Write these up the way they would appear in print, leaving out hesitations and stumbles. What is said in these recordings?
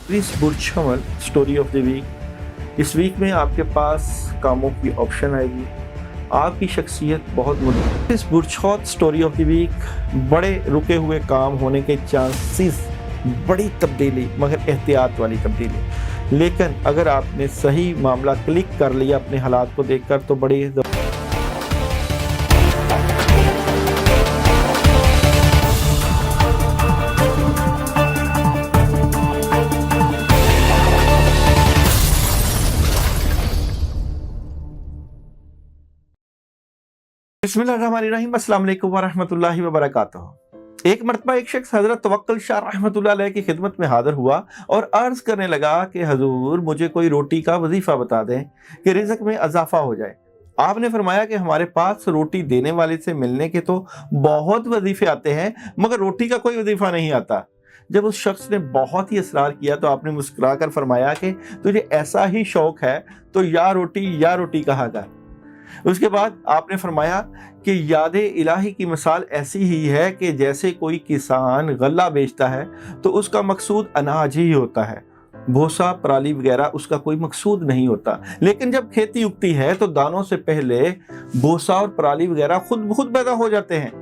Please बुर्ज हमल story of the week. इस वीक में आपके पास कामों की ऑप्शन आएगी, आपकी शख्सियत बहुत इस बुर्ज स्टोरी ऑफ द वीक बड़े रुके हुए काम होने के चांसेस, बड़ी तब्दीली मगर एहतियात वाली तब्दीली। लेकिन अगर आपने सही मामला क्लिक कर लिया अपने हालात को देखकर तो बड़ी बिस्मिल्लाहिर्रहमानिर्रहीम, अस्सलाम वालेकुम वरहमतुल्लाहि वबरकातुहू। एक मरतबा एक शख्स हजरत तवक्कुल शाह रहमतुल्लाह अलैह की खिदमत में हाजिर हुआ और अर्ज करने लगा कि हजूर मुझे कोई रोटी का वजीफा बता दें कि रिज़्क में इजाफा हो जाए। आपने फरमाया कि हमारे पास रोटी देने वाले से मिलने के तो बहुत वजीफे आते हैं मगर रोटी का कोई वजीफा नहीं आता। जब उस शख्स ने बहुत ही इसरार किया तो आपने मुस्कुरा कर फरमाया कि तुझे ऐसा ही शौक है तो या रोटी कहा कर। उसके बाद आपने फरमाया कि याद इलाही की मिसाल ऐसी ही है कि जैसे कोई किसान गल्ला बेचता है तो उसका मकसूद अनाज ही होता है, भूसा पराली वगैरह उसका कोई मकसूद नहीं होता। लेकिन जब खेती उगती है तो दानों से पहले भूसा और पराली वगैरह खुद पैदा हो जाते हैं।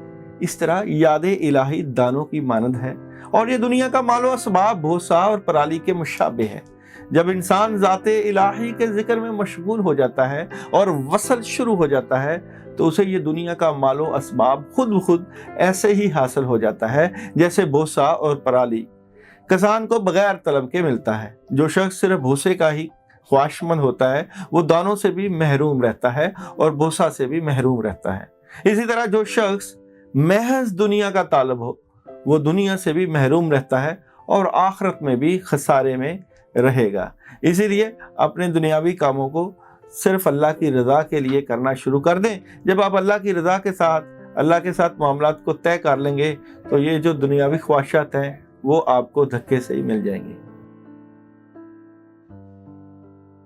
इस तरह याद इलाही दानों की मानद है और ये दुनिया का मालो असबाब भूसा और पराली के मुशाबे है। जब इंसान ज़ाते इलाही के जिक्र में मशगूल हो जाता है और वसल शुरू हो जाता है तो उसे ये दुनिया का मालो असबाब खुद ऐसे ही हासिल हो जाता है जैसे भूसा और पराली किसान को बगैर तलब के मिलता है। जो शख्स सिर्फ भूसे का ही ख्वाहिशमंद होता है वो दानों से भी महरूम रहता है और भूसा से भी महरूम रहता है। इसी तरह जो शख्स महज दुनिया का तालब हो वो दुनिया से भी महरूम रहता है और आखिरत में भी खसारे में रहेगा। इसीलिए अपने दुनियावी कामों को सिर्फ अल्लाह की रज़ा के लिए करना शुरू कर दें। जब आप अल्लाह की रज़ा के साथ अल्लाह के साथ मामलात को तय कर लेंगे तो ये जो दुनियावी ख्वाहिशात हैं वो आपको धक्के से ही मिल जाएंगी।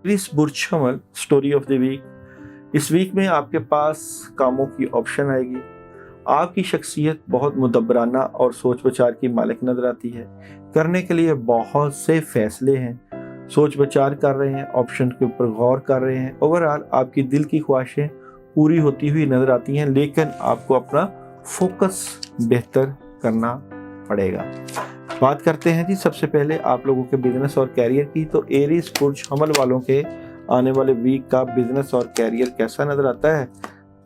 प्लीज बुर्ज हमल स्टोरी ऑफ द वीक। इस वीक में आपके पास कामों की ऑप्शन आएगी, आपकी शख्सियत बहुत मुदब्बराना और सोच विचार की मालिक नजर आती है। करने के लिए बहुत से फैसले हैं, सोच विचार कर रहे हैं, ऑप्शन के ऊपर गौर कर रहे हैं। ओवरऑल आपकी दिल की ख्वाहिशें पूरी होती हुई नजर आती हैं, लेकिन आपको अपना फोकस बेहतर करना पड़ेगा। बात करते हैं जी सबसे पहले आप लोगों के बिजनेस और कैरियर की। तो एरीज बुर्ज हमल वालों के आने वाले वीक का बिजनेस और कैरियर कैसा नजर आता है?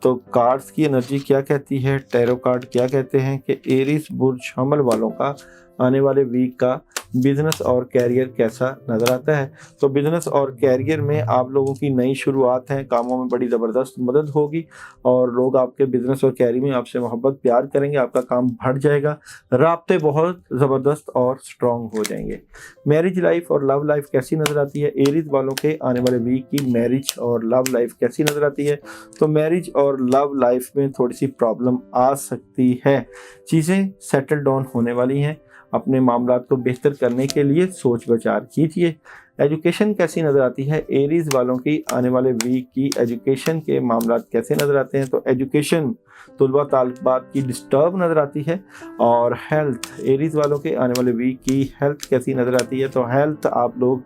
तो कार्ड्स की एनर्जी क्या कहती है, टैरो कार्ड क्या कहते हैं कि एरीज बुर्ज हमल वालों का आने वाले वीक का बिजनेस और कैरियर कैसा नजर आता है? तो बिजनेस और कैरियर में आप लोगों की नई शुरुआत है, कामों में बड़ी ज़बरदस्त मदद होगी और लोग आपके बिजनेस और कैरियर में आपसे मोहब्बत प्यार करेंगे, आपका काम बढ़ जाएगा, राब्ते बहुत ज़बरदस्त और स्ट्रॉन्ग हो जाएंगे। मैरिज लाइफ और लव लाइफ कैसी नज़र आती है? एरीज वालों के आने वाले वीक की मैरिज और लव लाइफ कैसी नज़र आती है? तो मैरिज और लव लाइफ में थोड़ी सी प्रॉब्लम आ सकती है, चीज़ें सेटल डाउन होने वाली हैं। अपने मामलात को बेहतर करने के लिए सोच विचार कीजिए। एजुकेशन कैसी नज़र आती है? एरीज वालों की आने वाले वीक की एजुकेशन के मामलात कैसे नज़र आते हैं? तो एजुकेशन तुलबा तालिबात की डिस्टर्ब नज़र आती है। और हेल्थ, एरीज वालों के आने वाले वीक की हेल्थ कैसी नज़र आती है? तो हेल्थ आप लोग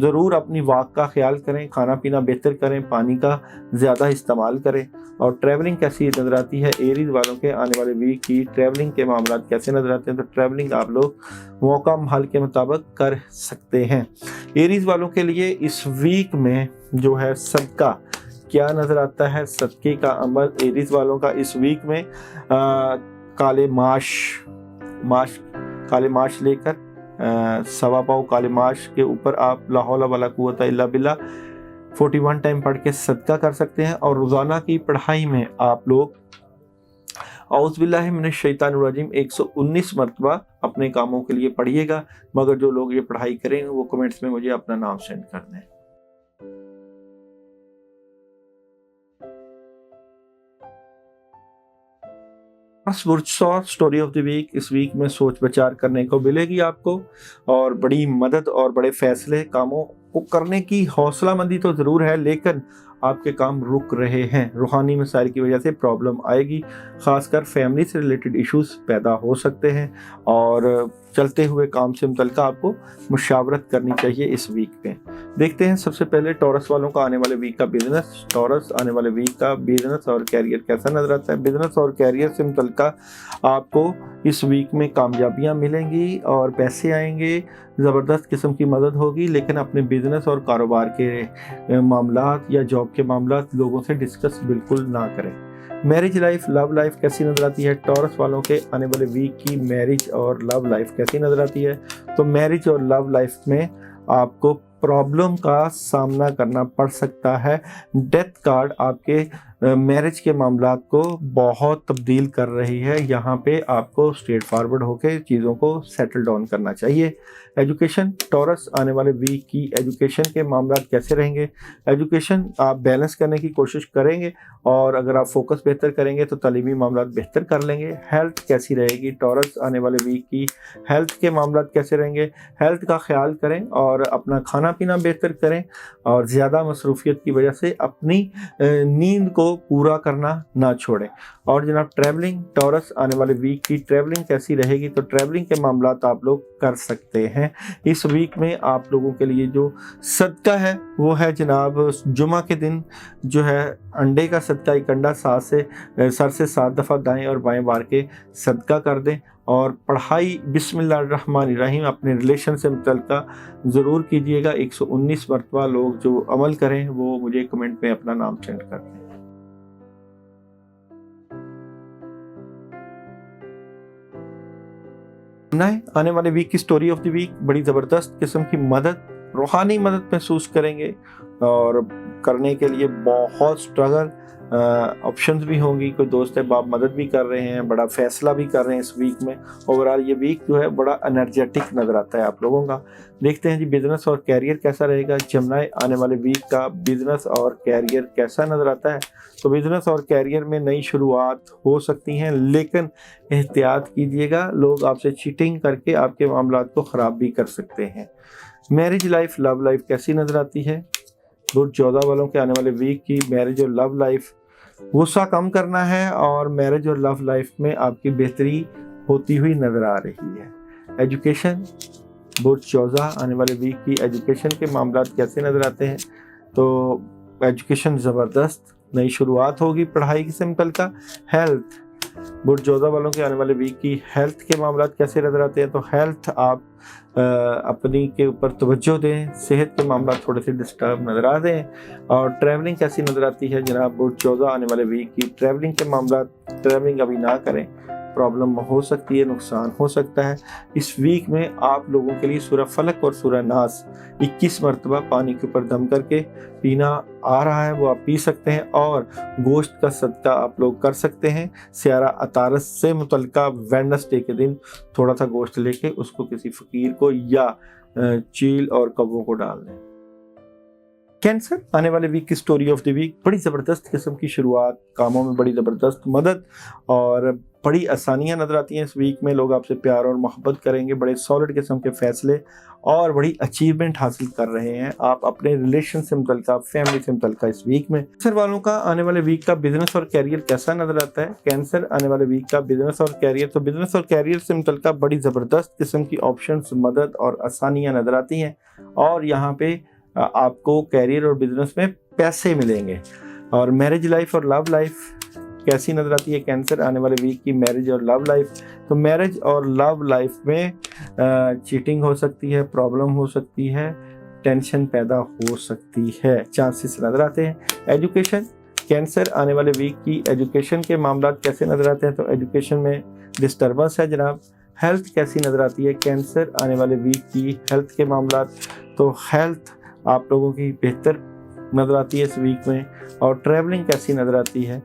ज़रूर अपनी वाक का ख्याल करें, खाना पीना बेहतर करें, पानी का ज़्यादा इस्तेमाल करें। और ट्रैवलिंग कैसी नज़र आती है? एरीज वालों के आने वाले वीक की ट्रैवलिंग के मामलात कैसे नज़र आते हैं? तो ट्रैवलिंग आप लोग मौका माहौल के मुताबिक कर सकते हैं। एरीज वालों के लिए इस वीक में जो है सदका क्या नज़र आता है? सदके का अमल एरीज वालों का इस वीक में काले माश लेकर सवा पाव काले माश के ऊपर आप ला हौला वला कुव्वता इल्ला बिल्लाह 41 टाइम पढ़ के सदका कर सकते हैं। और रोज़ाना की पढ़ाई में आप लोग औज़ बिल्लाहि मिनश शैतानिर रजीम 119 मरतबा अपने कामों के लिए पढ़िएगा। मगर जो लोग ये पढ़ाई करेंगे वो कमेंट्स में मुझे अपना नाम सेंड कर दें। स्टोरी ऑफ द वीक इस वीक में सोच विचार करने को मिलेगी आपको और बड़ी मदद और बड़े फैसले कामों को करने की हौसला मंदी तो ज़रूर है, लेकिन आपके काम रुक रहे हैं। रूहानी मसाइल की वजह से प्रॉब्लम आएगी, ख़ासकर फैमिली से रिलेटेड इश्यूज पैदा हो सकते हैं और चलते हुए काम से मुतल्लिक़ आपको मुशावरत करनी चाहिए इस वीक में। देखते हैं सबसे पहले टॉरस वालों का आने वाले वीक का बिजनेस। टॉरस आने वाले वीक का बिजनेस और कैरियर कैसा नजर आता है। बिजनेस और कैरियर से मुतल्लिक़ आपको इस वीक में कामयाबियां मिलेंगी और पैसे आएंगे, ज़बरदस्त किस्म की मदद होगी, लेकिन अपने बिजनेस और कारोबार के मामलात या जॉब के मामलात लोगों से डिस्कस बिल्कुल ना करें। मैरिज लाइफ, लव लाइफ कैसी नज़र आती है। टॉरस वालों के आने वाले वीक की मैरिज और लव लाइफ कैसी नज़र आती है। तो मैरिज और लव लाइफ में आपको प्रॉब्लम का सामना करना पड़ सकता है। डेथ कार्ड आपके मैरिज के मामलात को बहुत तब्दील कर रही है। यहाँ पे आपको स्ट्रेट फॉरवर्ड होकर चीज़ों को सेटल डाउन करना चाहिए। एजुकेशन, टॉरस आने वाले वीक की एजुकेशन के मामलात कैसे रहेंगे। एजुकेशन आप बैलेंस करने की कोशिश करेंगे और अगर आप फोकस बेहतर करेंगे तो तालीमी मामलात बेहतर कर लेंगे। हेल्थ कैसी रहेगी। टॉरस आने वाले वीक की हेल्थ के मामलात कैसे रहेंगे। हेल्थ का ख्याल करें और अपना खाना पीना बेहतर करें और ज़्यादा मसरूफियत की वजह से अपनी नींद को पूरा करना ना छोड़ें। और जनाब ट्रैवलिंग, टॉरस आने वाले वीक की ट्रैवलिंग कैसी रहेगी। तो ट्रैवलिंग के मामलात आप लोग कर सकते हैं। इस वीक में आप लोगों के लिए जो सदका है वो है जनाब जुमा के दिन जो है अंडे का सदका, एक अंडा सर से 7 दफ़ा दाएं और बाएं बार के सदका कर दें। और पढ़ाई बिस्मिल्लाहिर्रहमानिर्रहीम अपने रिलेशन से मुतल्लिक़ ज़रूर कीजिएगा। 119 मरतबा लोग जो अमल करें वो मुझे कमेंट में अपना नाम सेंड कर दें। आने वाले वीक की स्टोरी ऑफ द वीक, बड़ी ज़बरदस्त किस्म की मदद, रूहानी मदद महसूस करेंगे और करने के लिए बहुत स्ट्रगल ऑप्शंस भी होंगी। कोई दोस्त अहबाब मदद भी कर रहे हैं, बड़ा फैसला भी कर रहे हैं इस वीक में। ओवरऑल ये वीक जो है बड़ा एनर्जेटिक नज़र आता है आप लोगों का। देखते हैं जी बिज़नेस और कैरियर कैसा रहेगा। जमनाए आने वाले वीक का बिज़नेस और कैरियर कैसा नज़र आता है। तो बिज़नेस और कैरियर में नई शुरुआत हो सकती हैं, लेकिन एहतियात कीजिएगा, लोग आपसे चीटिंग करके आपके मामलात को ख़राब भी कर सकते हैं। मैरिज लाइफ, लव लाइफ कैसी नज़र आती है। बुर्ज 14 वालों के आने वाले वीक की मैरिज और लव लाइफ, गुस्सा कम करना है और मैरिज और लव लाइफ में आपकी बेहतरी होती हुई नज़र आ रही है। एजुकेशन, बुर्ज 14 आने वाले वीक की एजुकेशन के मामलात कैसे नज़र आते हैं। तो एजुकेशन ज़बरदस्त, नई शुरुआत होगी पढ़ाई से मुतल्लिक़। हेल्थ, बुर्ज 14 वालों के आने वाले वीक की हेल्थ के मामलात कैसे नज़र आते हैं। तो हेल्थ आप अपनी के ऊपर तवज्जो दें, सेहत के मामला थोड़े से डिस्टर्ब नज़र आ रहे हैं। और ट्रैवलिंग कैसी नज़र आती है जनाब बुर्ज 14 आने वाले वीक की ट्रैवलिंग के मामला, ट्रैवलिंग अभी ना करें, प्रॉब्लम हो सकती है, नुकसान हो सकता है। इस वीक में आप लोगों के लिए सूरह फलक और सूरह नास 21 मरतबा पानी के ऊपर दम करके पीना आ रहा है, वो आप पी सकते हैं। और गोश्त का सदका आप लोग कर सकते हैं। सियारा अतारस से मुतल्लिका वेडनेसडे के दिन थोड़ा सा गोश्त लेके उसको किसी फ़कीर को या चील और कब्बों को डाल दें। कैंसर आने वाले वीक की स्टोरी ऑफ द वीक, बड़ी ज़बरदस्त किस्म की शुरुआत, कामों में बड़ी ज़बरदस्त मदद और बड़ी आसानियां नज़र आती हैं। इस वीक में लोग आपसे प्यार और मोहब्बत करेंगे, बड़े सॉलिड किस्म के फैसले और बड़ी अचीवमेंट हासिल कर रहे हैं आप अपने रिलेशन से मुतल्लिक़, फैमिली से मुतल्लिक़। इस वीक में कैंसर वालों का आने वाले वीक का बिजनेस और कैरियर कैसा नज़र आता है। कैंसर आने वाले वीक का बिजनेस और कैरियर, तो बिजनेस और कैरियर से मुतल्लिक़ बड़ी ज़बरदस्त किस्म की ऑप्शंस, मदद और आसानियाँ नज़र आती हैं। और यहाँ पे आपको कैरियर और बिजनेस में पैसे मिलेंगे। और मैरिज लाइफ और लव लाइफ कैसी नज़र आती है कैंसर आने वाले वीक की मैरिज और लव लाइफ। तो मैरिज और लव लाइफ में चीटिंग हो सकती है, प्रॉब्लम हो सकती है, टेंशन पैदा हो सकती है, चांसेस नज़र आते हैं। एजुकेशन, कैंसर आने वाले वीक की एजुकेशन के मामला कैसे नज़र आते हैं। तो एजुकेशन में डिस्टर्बेंस है जनाब। हेल्थ कैसी नज़र आती है कैंसर आने वाले वीक की हेल्थ के मामला। तो हेल्थ आप लोगों की बेहतर नज़र आती है इस वीक में। और ट्रैवलिंग कैसी नज़र आती है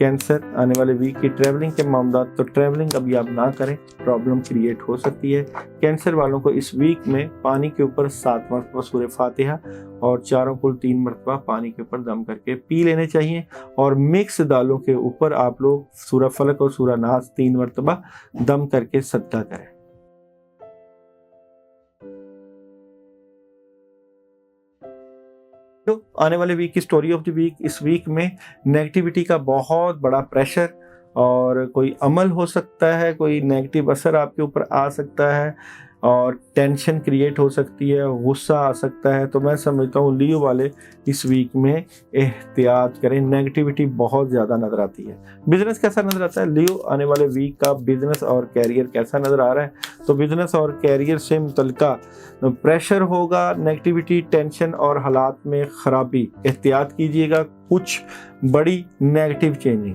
कैंसर आने वाले वीक की ट्रैवलिंग के मामला। तो ट्रैवलिंग अभी आप ना करें, प्रॉब्लम क्रिएट हो सकती है। कैंसर वालों को इस वीक में पानी के ऊपर 7 मरतबा सूरह फातिहा और चारों कुल 3 मरतबा पानी के ऊपर दम करके पी लेने चाहिए। और मिक्स दालों के ऊपर आप लोग सूरह फलक और सूरह नास 3 मरतबा दम करके सदका करें। तो आने वाले वीक की स्टोरी ऑफ द वीक, इस वीक में नेगेटिविटी का बहुत बड़ा प्रेशर और कोई अमल हो सकता है, कोई नेगेटिव असर आपके ऊपर आ सकता है और टेंशन क्रिएट हो सकती है, गुस्सा आ सकता है। तो मैं समझता हूँ लियो वाले इस वीक में एहतियात करें, नेगेटिविटी बहुत ज़्यादा नज़र आती है। बिजनेस कैसा नज़र आता है लियो आने वाले वीक का? बिजनेस और कैरियर कैसा नज़र आ रहा है? तो बिजनेस और कैरियर से मुतल्लिका प्रेशर होगा, नेगेटिविटी, टेंशन और हालात में ख़राबी। एहतियात कीजिएगा, कुछ बड़ी नेगेटिव चेंजिंग।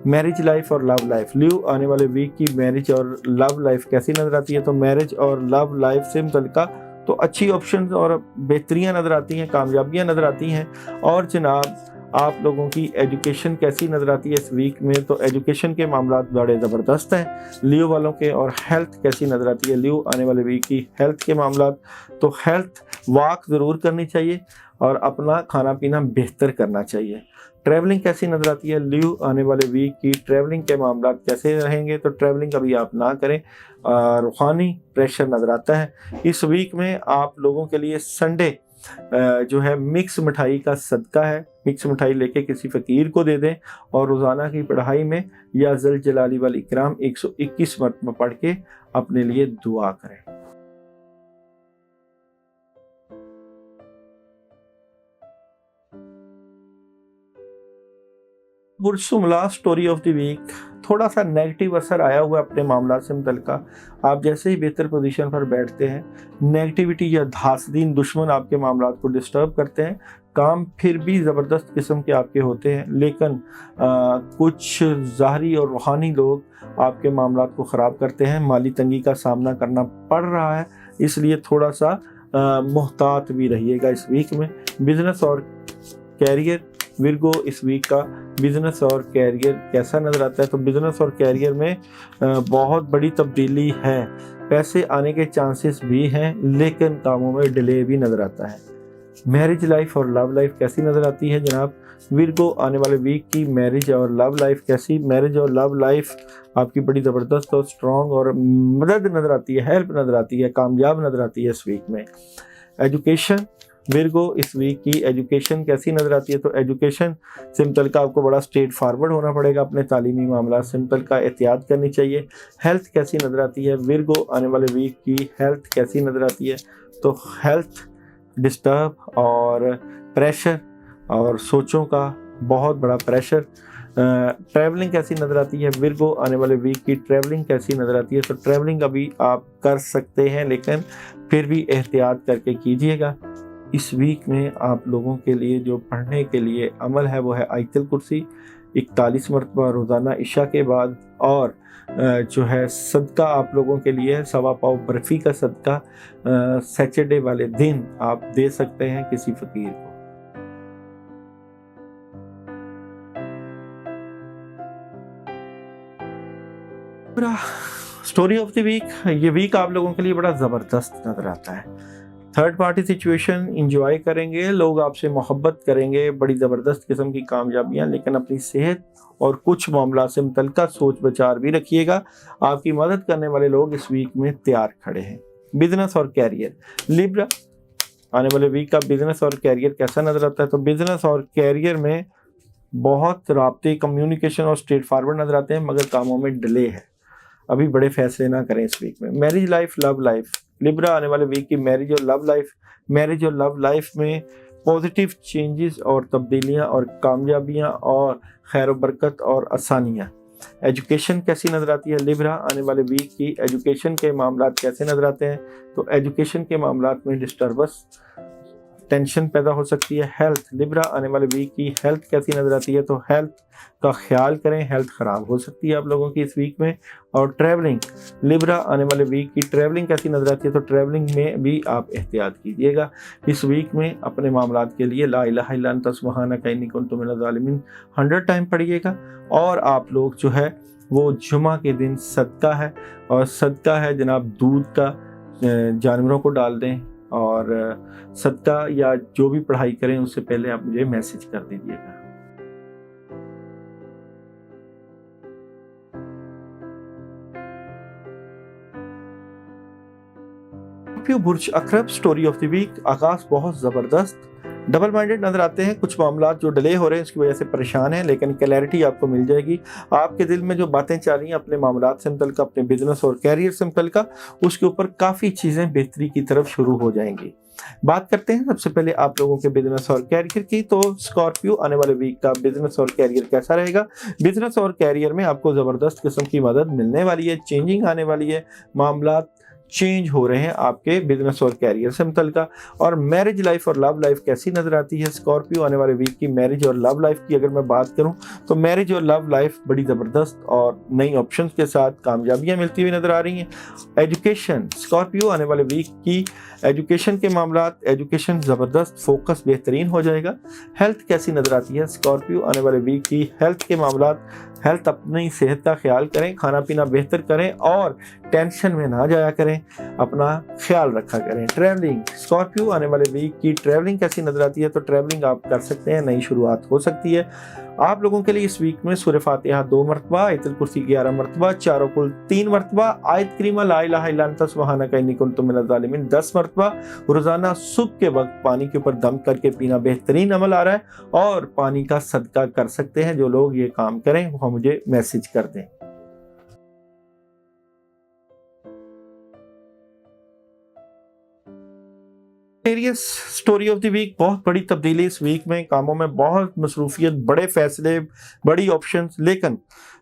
मैरिज लाइफ और लव लाइफ, लियो आने वाले वीक की मैरिज और लव लाइफ कैसी नज़र आती है? तो मैरिज और लव लाइफ से मुतल्लिका तो अच्छी ऑप्शंस और बेहतरियाँ नज़र आती हैं, कामयाबियाँ नज़र आती हैं। और जनाब आप लोगों की एजुकेशन कैसी नज़र आती है इस वीक में? तो एजुकेशन के मामला बड़े ज़बरदस्त हैं लियो वालों के। और हेल्थ कैसी नज़र आती है लियो आने वाले वीक की? हेल्थ के मामला तो हेल्थ वॉक ज़रूर करनी चाहिए और अपना खाना पीना बेहतर करना चाहिए। ट्रैवलिंग कैसी नज़र आती है लियो आने वाले वीक की? ट्रैवलिंग के मामला कैसे रहेंगे? तो ट्रैवलिंग कभी आप ना करें, रूहानी प्रेशर नज़र आता है। इस वीक में आप लोगों के लिए संडे जो है मिक्स मिठाई का सदका है। मिक्स मिठाई लेके किसी फ़कीर को दे दें और रोज़ाना की पढ़ाई में या ज़ल जलाली वाल इकराम 121 मरतबा पढ़ के अपने लिए दुआ करें। बुरशुमला स्टोरी ऑफ द वीक, थोड़ा सा नेगेटिव असर आया हुआ अपने मामला से मुतल्लिका। आप जैसे ही बेहतर पोजीशन पर बैठते हैं, नेगेटिविटी या धासदीन दुश्मन आपके मामला को डिस्टर्ब करते हैं। काम फिर भी ज़बरदस्त किस्म के आपके होते हैं, लेकिन कुछ ज़ाहरी और रूहानी लोग आपके मामला को ख़राब करते हैं। माली तंगी का सामना करना पड़ रहा है, इसलिए थोड़ा सा मुहतात भी रहिएगा इस वीक में। बिज़नेस और कैरियर, विर्गो इस वीक का बिज़नेस और कैरियर कैसा नज़र आता है? तो बिज़नेस और कैरियर में बहुत बड़ी तब्दीली है। पैसे आने के चांसेस भी हैं, लेकिन कामों में डिले भी नज़र आता है। मैरिज लाइफ और लव लाइफ कैसी नज़र आती है जनाब? विर्गो आने वाले वीक की मैरिज और लव लाइफ कैसी? मैरिज और लव लाइफ आपकी बड़ी ज़बरदस्त और स्ट्रॉन्ग और मदद नज़र आती है, हेल्प नज़र आती है, कामयाब नज़र आती है इस वीक में। एजुकेशन, विर्गो इस वीक की एजुकेशन कैसी नज़र आती है? तो एजुकेशन सिंपल का आपको बड़ा स्ट्रेट फॉरवर्ड होना पड़ेगा, अपने तालीमी मामला सिंपल का एहतियात करनी चाहिए। हेल्थ कैसी नज़र आती है? विर्गो आने वाले वीक की हेल्थ कैसी नज़र आती है? तो हेल्थ डिस्टर्ब और प्रेशर और सोचों का बहुत बड़ा प्रेशर। ट्रैवलिंग कैसी नज़र आती है? विर्गो आने वाले वीक की ट्रैवलिंग कैसी नज़र आती है? तो ट्रैवलिंग अभी आप कर सकते हैं, लेकिन फिर भी एहतियात करके कीजिएगा। इस वीक में आप लोगों के लिए जो पढ़ने के लिए अमल है वो है आयतुल कुर्सी 41 मरतबा रोज़ाना इशा के बाद। और जो है सदका आप लोगों के लिए है 1.25 पाव बर्फ़ी का सदका सैटरडे वाले दिन आप दे सकते हैं किसी फ़कीर को। स्टोरी ऑफ द वीक, ये वीक आप लोगों के लिए बड़ा ज़बरदस्त नज़र आता है। थर्ड पार्टी सिचुएशन इंजॉय करेंगे, लोग आपसे मोहब्बत करेंगे, बड़ी ज़बरदस्त किस्म की कामयाबियाँ, लेकिन अपनी सेहत और कुछ मामला से मुतल्लिका सोच विचार भी रखिएगा। आपकी मदद करने वाले लोग इस वीक में तैयार खड़े हैं। बिजनेस और कैरियर, लिब्रा आने वाले वीक का बिजनेस और कैरियर कैसा नज़र आता है? तो बिजनेस और कैरियर में बहुत राब्ते, कम्युनिकेशन और स्ट्रेट फॉरवर्ड नज़र आते हैं, मगर कामों में डिले है। अभी बड़े फैसले ना करें इस वीक में। Marriage life, love life, Libra आने वाले वीक की मैरिज और लव लाइफ में पॉजिटिव चेंजेस और तब्दीलियां और कामयाबियां और खैर बरकत और आसानियां। एजुकेशन कैसी नज़र आती है? लिब्रा आने वाले वीक की एजुकेशन के मामलात कैसे नज़र आते हैं? तो एजुकेशन के मामलात में डिस्टर्बेंस, टेंशन पैदा हो सकती है। हेल्थ, लिब्रा आने वाले वीक की हेल्थ कैसी नज़र आती है? तो हेल्थ का ख्याल करें, हेल्थ ख़राब हो सकती है आप लोगों की इस वीक में। और ट्रैवलिंग, लिब्रा आने वाले वीक की ट्रैवलिंग कैसी नज़र आती है? तो ट्रैवलिंग में भी आप एहतियात कीजिएगा इस वीक में। अपने मामलात के लिए ला इलाहा इल्ला अंता सुब्हानका इन्नी कुन्तु मिनज़ ज़ालिमीन 100 टाइम पढ़िएगा। और आप लोग जो है वो जुमा के दिन सदका है, और सदका है जनाब दूध का, जानवरों को डाल दें। और सदका या जो भी पढ़ाई करें उससे पहले आप मुझे मैसेज कर दीजिएगा। बुर्ज अकरब स्टोरी ऑफ द वीक, आगाज बहुत ज़बरदस्त, डबल माइंडेड नजर आते हैं, कुछ मामलात जो डिले हो रहे हैं उसकी वजह से परेशान हैं, लेकिन क्लैरिटी आपको मिल जाएगी। आपके दिल में जो बातें चल रही हैं अपने मामलात से मुतल्लिका, अपने बिजनेस और कैरियर से मुतल्लिका, उसके ऊपर काफ़ी चीज़ें बेहतरी की तरफ शुरू हो जाएंगी। बात करते हैं सबसे पहले आप लोगों के बिजनेस और कैरियर की। तो स्कॉर्पियो, आने वाले वीक का बिजनेस और कैरियर कैसा रहेगा? बिजनेस और कैरियर में आपको ज़बरदस्त किस्म की मदद मिलने वाली है, चेंजिंग आने वाली है, मामलात चेंज हो रहे हैं आपके बिजनेस और कैरियर से मुतल्लिका। और मैरिज लाइफ और लव लाइफ कैसी नजर आती है स्कॉर्पियो आने वाले वीक की? मैरिज और लव लाइफ की अगर मैं बात करूं तो मैरिज और लव लाइफ बड़ी ज़बरदस्त और नई ऑप्शंस के साथ कामयाबियां मिलती हुई नजर आ रही हैं। एजुकेशन, स्कॉर्पियो आने वाले वीक की एजुकेशन के मामलात, एजुकेशन ज़बरदस्त, फोकस बेहतरीन हो जाएगा। हेल्थ कैसी नजर आती है स्कॉर्पियो आने वाले वीक की? हेल्थ के मामलात, हेल्थ, अपनी सेहत का ख्याल करें, खाना पीना बेहतर करें और टेंशन में ना जाया करें, अपना ख्याल रखा करें। ट्रैवलिंग, स्कॉर्पियो आने वाले वीक की ट्रैवलिंग कैसी नजर आती है? तो ट्रैवलिंग आप कर सकते हैं, नई शुरुआत हो सकती है आप लोगों के लिए इस वीक में। सूरह फातिहा 2 मरतबा, आयतुल कुर्सी 11 मरतबा, चारों कुल 3 मरतबा, आयत करीमा ला इलाहा इल्ला अंता सुब्हानका इन्नी कुन्तु मिनज़ ज़ालिमीन 10 मरतबा। रोजाना सुबह के वक्त पानी के ऊपर दम करके पीना बेहतरीन अमल आ रहा है, और पानी का सदका कर सकते हैं। जो लोग ये काम करें वो मुझे मैसेज कर दें। Serious story of the week, बहुत बड़ी तब्दीली इस वीक में, कामों में बहुत मसरूफियत, बड़े फैसले, बड़ी ऑप्शंस, लेकिन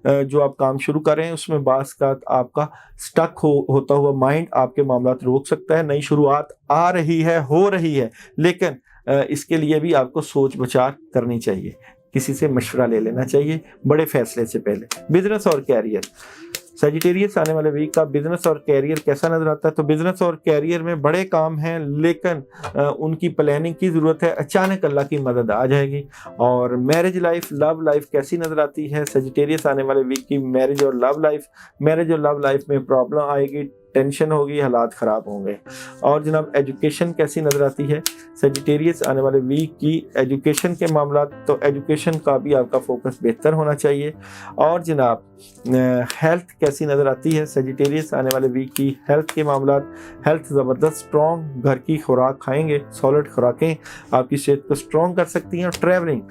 जो आप काम शुरू कर रहे हैं उसमें बास का आपका स्टक होता हुआ माइंड आपके मामलात रोक सकता है। नई शुरुआत आ रही है, हो रही है, लेकिन इसके लिए भी आपको सोच विचार करनी चाहिए, किसी से मशवरा ले लेना चाहिए बड़े फैसले से पहले। बिजनेस और कैरियर, सजिटेरियस आने वाले वीक का बिजनेस और कैरियर कैसा नजर आता है? तो बिजनेस और कैरियर में बड़े काम हैं, लेकिन उनकी प्लानिंग की ज़रूरत है, अचानक अल्लाह की मदद आ जाएगी। और मैरिज लाइफ, लव लाइफ कैसी नजर आती है सजिटेरियस आने वाले वीक की? मैरिज और लव लाइफ, मैरिज और लव लाइफ में प्रॉब्लम आएगी, टेंशन होगी, हालात ख़राब होंगे। और जनाब एजुकेशन कैसी नज़र आती है सजिटेरियस आने वाले वीक की? एजुकेशन के मामला, तो एजुकेशन का भी आपका फोकस बेहतर होना चाहिए। और जनाब हेल्थ कैसी नज़र आती है सजिटेरियस आने वाले वीक की? हेल्थ के मामला, हेल्थ ज़बरदस्त, स्ट्रॉन्ग, घर की खुराक खाएंगे, सॉलिड खुराकें आपकी सेहत को स्ट्रॉन्ग कर सकती हैं। और ट्रैवलिंग,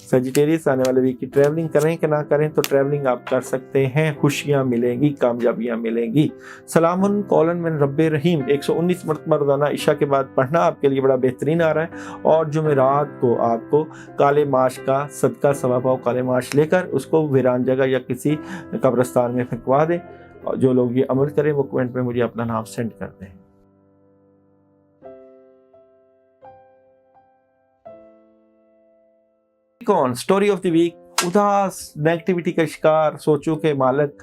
सजिटेरियस आने वाले वीक की ट्रैवलिंग करें कि ना करें, तो ट्रैवलिंग आप कर सकते हैं, खुशियां मिलेंगी, कामयाबियां मिलेंगी। सलामुन कौलन मिन रब्बिर रहीम 119 मरतबा रोजाना इशा के बाद पढ़ना आपके लिए बड़ा बेहतरीन आ रहा है। और जुमेरात को आपको काले माश का सदका सवा पाव काले माश लेकर उसको वीरान जगह या किसी कब्रिस्तान में फेंकवा दें। और जो लोग ये अमल करें वो कमेंट में मुझे अपना नाम सेंड कर दें। कौन स्टोरी ऑफ द वीक, उदास, नेगेटिविटी का शिकार, सोचों के मालक,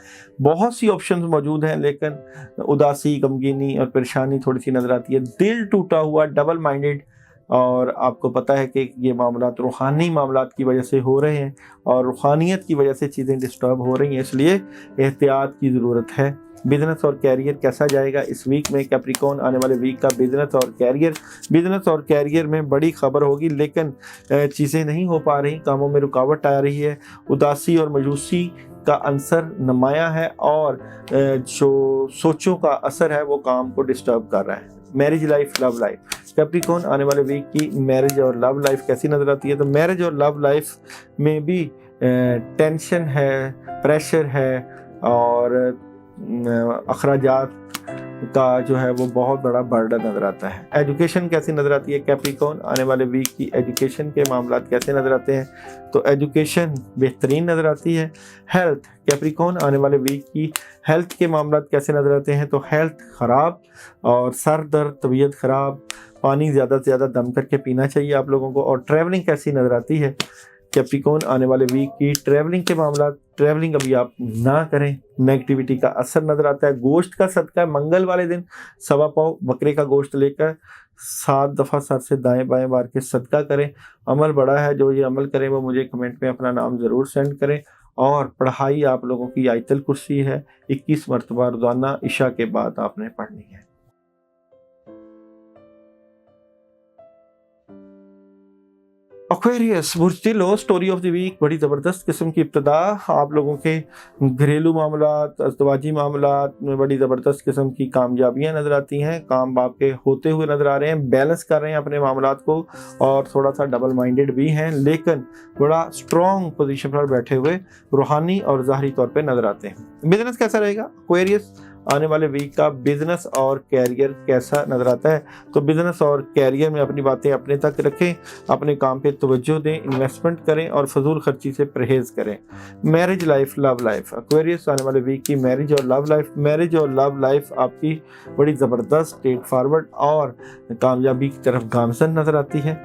बहुत सी ऑप्शंस मौजूद हैं, लेकिन उदासी, गमगीनी और परेशानी थोड़ी सी नजर आती है। दिल टूटा हुआ, डबल माइंडेड, और आपको पता है कि ये मामलात रूहानी मामलात की वजह से हो रहे हैं और रूहानियत की वजह से चीज़ें डिस्टर्ब हो रही हैं, इसलिए एहतियात की ज़रूरत है। बिजनेस और कैरियर कैसा जाएगा इस वीक में? कैप्रिकॉर्न आने वाले वीक का बिजनेस और कैरियर, बिजनेस और कैरियर में बड़ी खबर होगी, लेकिन चीज़ें नहीं हो पा रही, कामों में रुकावट आ रही है, उदासी और मायूसी का अंसर नुमाया है, और जो सोचों का असर है वो काम को डिस्टर्ब कर रहा है। Marriage life, love life, Capricorn आने वाले वीक की मैरिज और लव लाइफ कैसी नजर आती है? तो मैरिज और लव लाइफ में भी टेंशन है, प्रेशर है, और अखराजात का जो है वो बहुत बड़ा बर्डन नजर आता है। एजुकेशन कैसी नजर आती है कैप्रिकॉर्न आने वाले वीक की? एजुकेशन के मामला कैसे नजर आते हैं? तो एजुकेशन बेहतरीन नजर आती है। हेल्थ, कैप्रिकॉर्न आने वाले वीक की हेल्थ के मामला कैसे नजर आते हैं? तो हेल्थ ख़राब, और सर दर्द, तबीयत ख़राब, पानी ज़्यादा से ज़्यादा दम करके पीना चाहिए आप लोगों को। और ट्रैवलिंग कैसी नजर आती है कैप्रिकॉर्न आने वाले वीक की? ट्रैवलिंग के मामला, ट्रैवलिंग अभी आप ना करें, नेगेटिविटी का असर नजर आता है। गोश्त का सदका, मंगल वाले दिन सवा पाव बकरे का गोश्त लेकर 7 दफ़ा सर से दाएं बाएं मार के सदका करें। अमल बड़ा है, जो ये अमल करें वो मुझे कमेंट में अपना नाम ज़रूर सेंड करें। और पढ़ाई आप लोगों की आयतुल कुर्सी है, 21 मरतबा रोजाना इशा के बाद आपने पढ़नी है। एक्वेरियस बुर्ज तिलो स्टोरी ऑफ द वीक, बड़ी ज़बरदस्त किस्म की इब्तदा। आप लोगों के घरेलू मामलात, अज़दवाजी मामलात में बड़ी ज़बरदस्त किस्म की कामयाबियाँ नज़र आती हैं। काम आपके होते हुए नज़र आ रहे हैं, बैलेंस कर रहे हैं अपने मामलात को, और थोड़ा सा डबल माइंडेड भी हैं, लेकिन बड़ा स्ट्रॉन्ग पोजीशन पर बैठे हुए रूहानी और ज़ाहरी तौर पे नज़र आते हैं। बिजनेस कैसा रहेगा एक्वेरियस? आने वाले वीक का बिजनेस और कैरियर कैसा नज़र आता है? तो बिजनेस और कैरियर में अपनी बातें अपने तक रखें, अपने काम पे तवज्जो दें, इन्वेस्टमेंट करें और फजूल खर्ची से परहेज़ करें। Marriage life, love life, Aquarius आने वाले वीक की मैरिज और लव लाइफ आपकी बड़ी ज़बरदस्त, स्ट्रेट फॉरवर्ड और कामयाबी की तरफ गामजन नज़र आती है।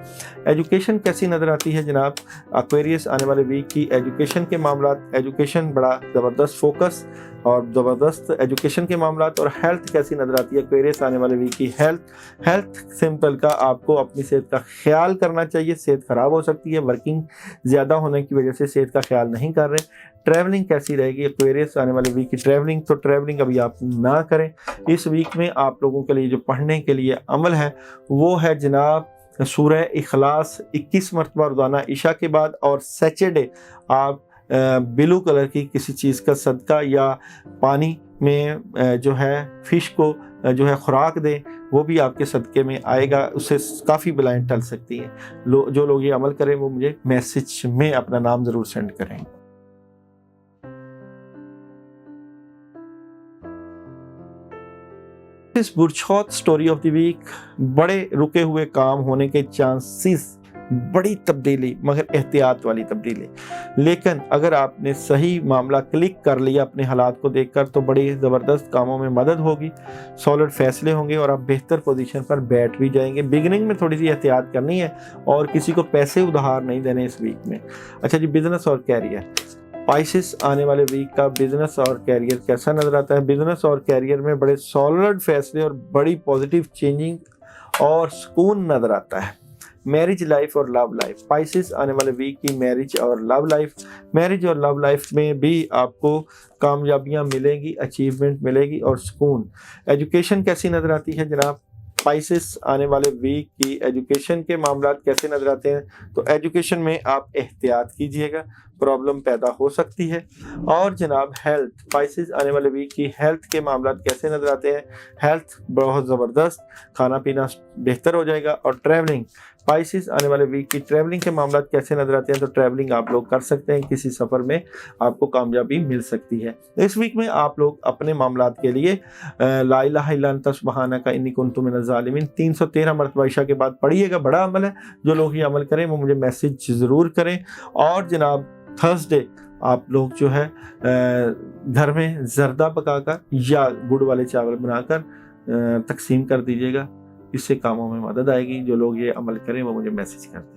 एजुकेशन कैसी नज़र आती है जनाब? एक्वेरियस आने वाले वीक की एजुकेशन के मामलात, एजुकेशन बड़ा ज़बरदस्त फोकस और ज़बरदस्त एजुकेशन के मामलात। और हेल्थ कैसी नज़र आती है एक्वेरियस आने वाले वीक की? हेल्थ से मुतल्लिका आपको अपनी सेहत का ख्याल करना चाहिए। सेहत ख़राब हो सकती है, वर्किंग ज़्यादा होने की वजह से सेहत का ख्याल नहीं कर रहे। ट्रैवलिंग कैसी रहेगी एक्वेरियस आने वाले वीक की? ट्रैवलिंग अभी आप ना करें। इस वीक में आप लोगों के लिए जो पढ़ने के लिए अमल है वो है जनाब सूरह इखलास 21 मरतबा रोज़ाना इशा के बाद, और सैटरडे आप ब्लू कलर की किसी चीज़ का सदका या पानी में जो है फ़िश को जो है खुराक दें, वो भी आपके सदक़े में आएगा। उससे काफ़ी बलाएँ टल सकती हैं। जो लोग ये अमल करें वो मुझे मैसेज में अपना नाम ज़रूर सेंड करें। इस बुरछौत स्टोरी ऑफ द वीक, बड़े रुके हुए काम होने के चांसेस, बड़ी तब्दीली मगर एहतियात वाली तब्दीली। लेकिन अगर आपने सही मामला क्लिक कर लिया अपने हालात को देखकर तो बड़ी ज़बरदस्त कामों में मदद होगी, सॉलिड फैसले होंगे और आप बेहतर पोजीशन पर बैठ भी जाएंगे। बिगिनिंग में थोड़ी सी एहतियात करनी है और किसी को पैसे उधार नहीं देने इस वीक में। अच्छा जी, बिजनेस और कैरियर, पाइसेस आने वाले वीक का बिजनेस और कैरियर कैसा नजर आता है? बिजनेस और कैरियर में बड़े सॉलिड फैसले और बड़ी पॉजिटिव चेंजिंग और सुकून नजर आता है। मैरिज लाइफ और लव लाइफ, पाइसेस आने वाले वीक की मैरिज और लव लाइफ में भी आपको कामयाबियां मिलेंगी, अचीवमेंट मिलेगी और सुकून। एजुकेशन कैसी नजर आती है जनाब? पाइसेस आने वाले वीक की एजुकेशन के मामलात कैसे नजर आते हैं? तो एजुकेशन में आप एहतियात कीजिएगा, प्रॉब्लम पैदा हो सकती है। और जनाब हेल्थ, पाइसेस आने वाले वीक की हेल्थ के मामलात कैसे नजर आते हैं? हेल्थ बहुत ज़बरदस्त, खाना पीना बेहतर हो जाएगा। और ट्रैवलिंग, पाइसेस आने वाले वीक की ट्रैवलिंग के मामलात कैसे नजर आते हैं? तो ट्रैवलिंग आप लोग कर सकते हैं, किसी सफ़र में आपको कामयाबी मिल सकती है। इस वीक में आप लोग अपने मामलात के लिए ला इलाहा इल्ला अंता सुब्हानका इन्नी कुन्तु मिनज़ ज़ालिमीन 313 मरतबा इशा के बाद पढ़िएगा। बड़ा अमल है, जो लोग ये अमल करें वो मुझे मैसेज ज़रूर करें। और जनाब थर्सडे आप लोग जो है घर में जर्दा पकाकर या गुड़ वाले चावल बनाकर तकसीम कर दीजिएगा। इससे कामों में मदद आएगी। जो लोग ये अमल करें वो मुझे मैसेज कर दें।